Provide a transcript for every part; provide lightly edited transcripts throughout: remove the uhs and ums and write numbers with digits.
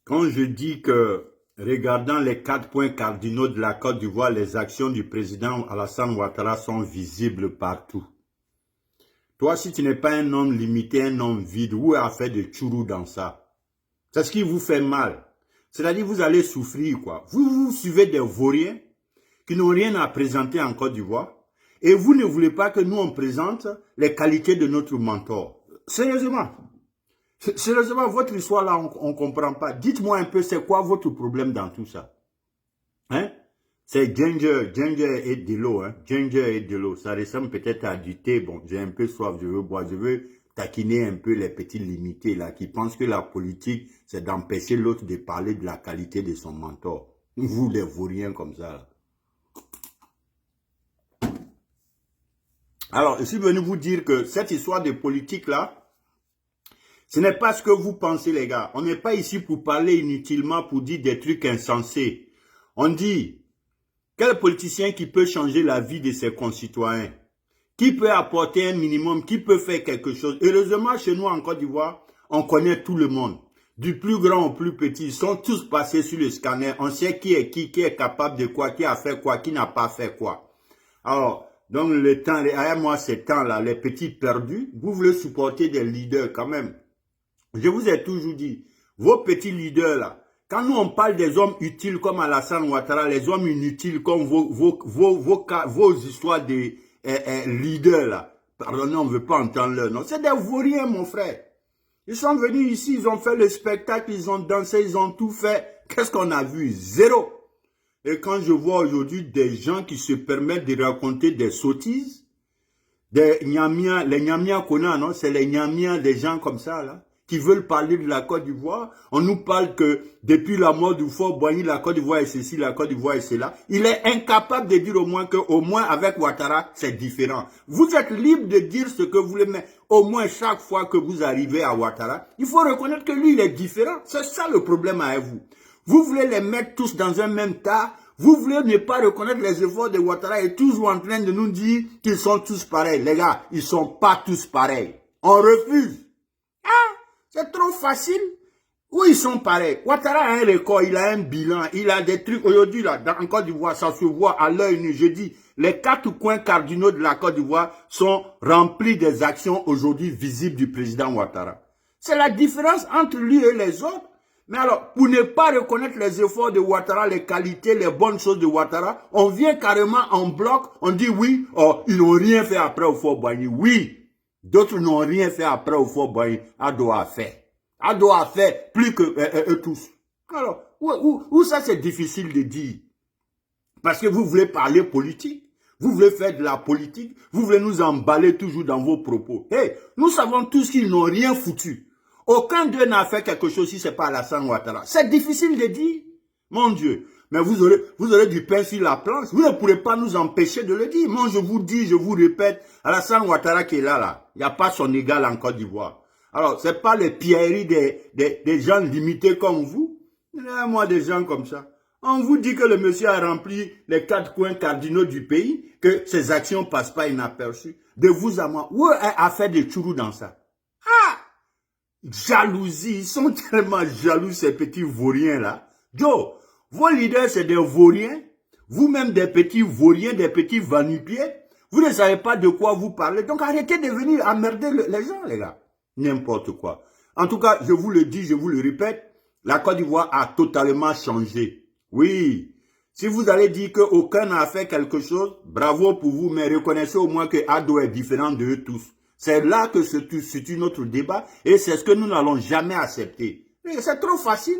Quand je dis que, regardant les 4 points cardinaux de la Côte d'Ivoire, les actions du président Alassane Ouattara sont visibles partout. Toi, si tu n'es pas un homme limité, un homme vide, où a fait de chourou dans ça? C'est ce qui vous fait mal. C'est-à-dire, vous allez souffrir, quoi. Vous suivez des vauriens qui n'ont rien à présenter en Côte d'Ivoire et vous ne voulez pas que nous, on présente les qualités de notre mentor. Sérieusement. Sérieusement, votre histoire là, on ne comprend pas. Dites-moi un peu, c'est quoi votre problème dans tout ça? Hein? C'est ginger et de l'eau. Hein? Ginger et de l'eau. Ça ressemble peut-être à du thé. Bon, j'ai un peu soif, je veux boire. Je veux taquiner un peu les petits limités là, qui pensent que la politique, c'est d'empêcher l'autre de parler de la qualité de son mentor. Vous, les vauriens comme ça. Là. Alors, je suis venu vous dire que cette histoire de politique là, ce n'est pas ce que vous pensez, les gars. On n'est pas ici pour parler inutilement, pour dire des trucs insensés. On dit, quel politicien qui peut changer la vie de ses concitoyens? Qui peut apporter un minimum? Qui peut faire quelque chose? Heureusement, chez nous, en Côte d'Ivoire, on connaît tout le monde. Du plus grand au plus petit, ils sont tous passés sur le scanner. On sait qui est capable de quoi, qui a fait quoi, qui n'a pas fait quoi. Alors, donc le temps, moi, ces temps-là, les petits perdus, vous voulez supporter des leaders quand même. Je vous ai toujours dit, vos petits leaders là, quand nous on parle des hommes utiles comme Alassane Ouattara, les hommes inutiles comme vos histoires de leaders là, pardonnez, on ne veut pas entendre leur nom, c'est des vauriens mon frère. Ils sont venus ici, ils ont fait le spectacle, ils ont dansé, ils ont tout fait. Qu'est-ce qu'on a vu? Zéro. Et quand je vois aujourd'hui des gens qui se permettent de raconter des sottises, des Nyamiens, les Nyamiens qu'on a, non? C'est les Nyamiens, des gens comme ça, là, qui veulent parler de la Côte d'Ivoire. On nous parle que depuis la mort du Fort Boigny, la Côte d'Ivoire est ceci, la Côte d'Ivoire est cela. Il est incapable de dire au moins que, au moins avec Ouattara, c'est différent. Vous êtes libre de dire ce que vous voulez, mais au moins chaque fois que vous arrivez à Ouattara, il faut reconnaître que lui, il est différent. C'est ça le problème avec vous. Vous voulez les mettre tous dans un même tas. Vous voulez ne pas reconnaître les efforts de Ouattara et toujours en train de nous dire qu'ils sont tous pareils. Les gars, ils sont pas tous pareils. On refuse. Ah, c'est trop facile. Où ils sont pareils? Ouattara a un record, il a un bilan, il a des trucs. Aujourd'hui, là, en Côte d'Ivoire, ça se voit à l'œil nu. Je dis, les 4 coins cardinaux de la Côte d'Ivoire sont remplis des actions aujourd'hui visibles du président Ouattara. C'est la différence entre lui et les autres. Mais alors, pour ne pas reconnaître les efforts de Ouattara, les qualités, les bonnes choses de Ouattara, on vient carrément en bloc, on dit oui, oh, ils n'ont rien fait après au Fort Boigny. Oui, d'autres n'ont rien fait après au Fort Boigny. Ado a fait. Ado a fait plus que eux tous. Alors, où ça c'est difficile de dire? Parce que vous voulez parler politique. Vous voulez faire de la politique. Vous voulez nous emballer toujours dans vos propos. Hey, nous savons tous qu'ils n'ont rien foutu. Aucun d'eux n'a fait quelque chose si ce n'est pas Alassane Ouattara. C'est difficile de dire. Mon Dieu. Mais vous aurez du pain sur la planche. Vous ne pourrez pas nous empêcher de le dire. Moi, je vous dis, je vous répète, Alassane Ouattara qui est là. Il n'y a pas son égal en Côte d'Ivoire. Alors, ce n'est pas les pierreries des gens limités comme vous. Il y a moi des gens comme ça. On vous dit que le monsieur a rempli les 4 coins cardinaux du pays, que ses actions ne passent pas inaperçues. De vous à moi, où a fait des chourous dans ça? Ah! Jalousie, ils sont tellement jaloux ces petits vauriens là. Joe, vos leaders c'est des vauriens, vous-même des petits vauriens, des petits vanupiers, vous ne savez pas de quoi vous parlez, donc arrêtez de venir emmerder les gens les gars, n'importe quoi. En tout cas, je vous le dis, je vous le répète, la Côte d'Ivoire a totalement changé. Oui, si vous allez dire qu'aucun n'a fait quelque chose, bravo pour vous, mais reconnaissez au moins que Ado est différent de eux tous. C'est là que se situe notre débat et c'est ce que nous n'allons jamais accepter. C'est trop facile.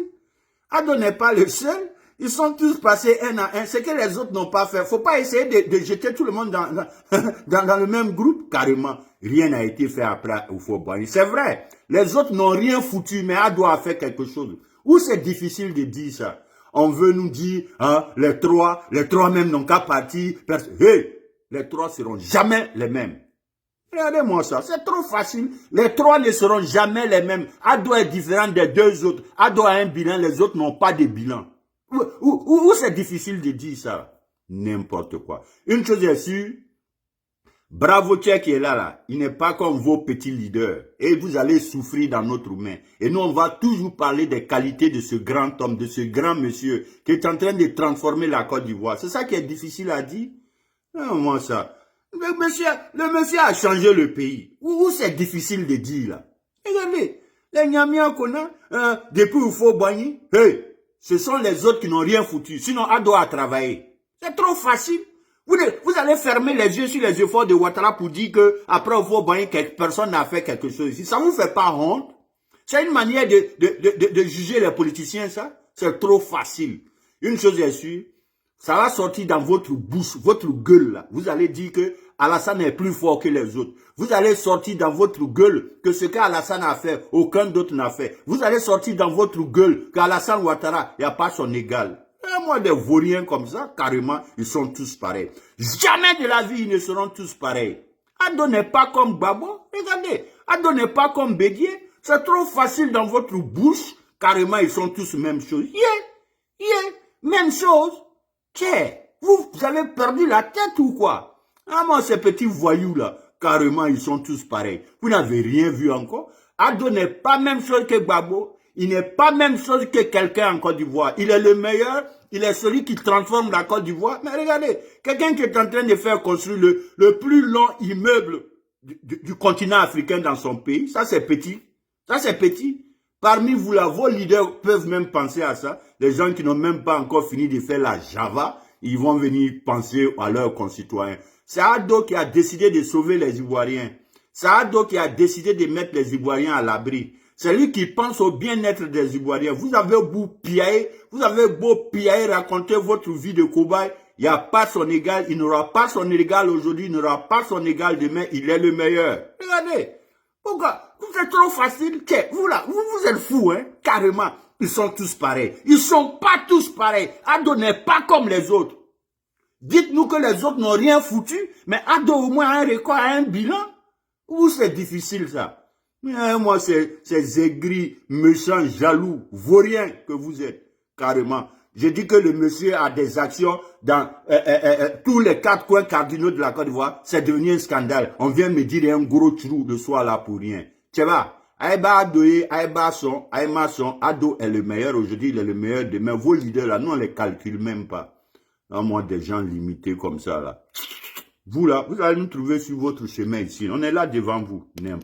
Ado n'est pas le seul. Ils sont tous passés un à un. C'est que les autres n'ont pas fait. Il ne faut pas essayer de jeter tout le monde dans le même groupe. Carrément, rien n'a été fait après au Fort Boigny. C'est vrai. Les autres n'ont rien foutu, mais Ado a fait quelque chose. Ou c'est difficile de dire ça. On veut nous dire, hein, les trois même n'ont qu'à partir. Hey, les 3 seront jamais les mêmes. Regardez-moi ça, c'est trop facile. Les 3 ne seront jamais les mêmes. Ado est différent des 2 autres. Ado a un bilan, les autres n'ont pas de bilan. Où c'est difficile de dire ça? N'importe quoi. Une chose est sûre, Bravo Tchèque qui est là, il n'est pas comme vos petits leaders. Et vous allez souffrir dans notre main. Et nous, on va toujours parler des qualités de ce grand homme, de ce grand monsieur qui est en train de transformer la Côte d'Ivoire. C'est ça qui est difficile à dire. Non, moi ça. Le monsieur a changé le pays. Où c'est difficile de dire là. Regardez, les Nyamiens qu'on a, depuis il faut bagner, hey, ce sont les autres qui n'ont rien foutu. Sinon, Ado a travaillé. C'est trop facile. Vous allez fermer les yeux sur les efforts de Ouattara pour dire que après avoir bagné, personne n'a fait quelque chose ici. Ça vous fait pas honte? C'est une manière de juger les politiciens, ça? C'est trop facile. Une chose est sûre, ça va sortir dans votre bouche, votre gueule là. Vous allez dire que Alassane est plus fort que les autres. Vous allez sortir dans votre gueule que ce qu'Alassane a fait, aucun d'autre n'a fait. Vous allez sortir dans votre gueule qu'Alassane Ouattara, il n'y a pas son égal. Et moi, des vauriens comme ça, carrément, ils sont tous pareils. Jamais de la vie, ils ne seront tous pareils. Ado n'est pas comme Babo. Regardez, Ado n'est pas comme Bédier. C'est trop facile dans votre bouche. Carrément, ils sont tous même chose. Même chose. Tiens, vous avez perdu la tête ou quoi? Ah, moi, ces petits voyous là, carrément, ils sont tous pareils. Vous n'avez rien vu encore. Ado n'est pas même chose que Babo. Il n'est pas même chose que quelqu'un en Côte d'Ivoire. Il est le meilleur. Il est celui qui transforme la Côte d'Ivoire. Mais regardez, quelqu'un qui est en train de faire construire le plus long immeuble du continent africain dans son pays. Ça, c'est petit. Ça, c'est petit. Parmi vous là, vos leaders peuvent même penser à ça. Les gens qui n'ont même pas encore fini de faire la Java, ils vont venir penser à leurs concitoyens. C'est Ado qui a décidé de sauver les Ivoiriens. C'est Ado qui a décidé de mettre les Ivoiriens à l'abri. C'est lui qui pense au bien-être des Ivoiriens. Vous avez beau piailler, raconter votre vie de cobaye. Il n'y a pas son égal. Il n'aura pas son égal aujourd'hui. Il n'aura pas son égal demain. Il est le meilleur. Regardez. Pourquoi? C'est trop facile. Vous là, vous êtes fous, hein? Carrément. Ils sont tous pareils. Ils sont pas tous pareils. Ado n'est pas comme les autres. Dites-nous que les autres n'ont rien foutu, mais Ado au moins a un record, a un bilan. Ou c'est difficile ça? Mais moi, c'est aigris, méchants, jaloux, vauriens que vous êtes, carrément. Je dis que le monsieur a des actions dans tous les 4 coins cardinaux de la Côte d'Ivoire. C'est devenu un scandale. On vient me dire un gros trou de soir là pour rien. Tu vois, Aïba Adoye, Aïba Son, Aïma Son, Ado est le meilleur aujourd'hui, il est le meilleur demain. Vos leaders là, nous on les calcule même pas. Non, moi, des gens limités comme ça là. Vous là, vous allez nous trouver sur votre chemin ici. On est là devant vous.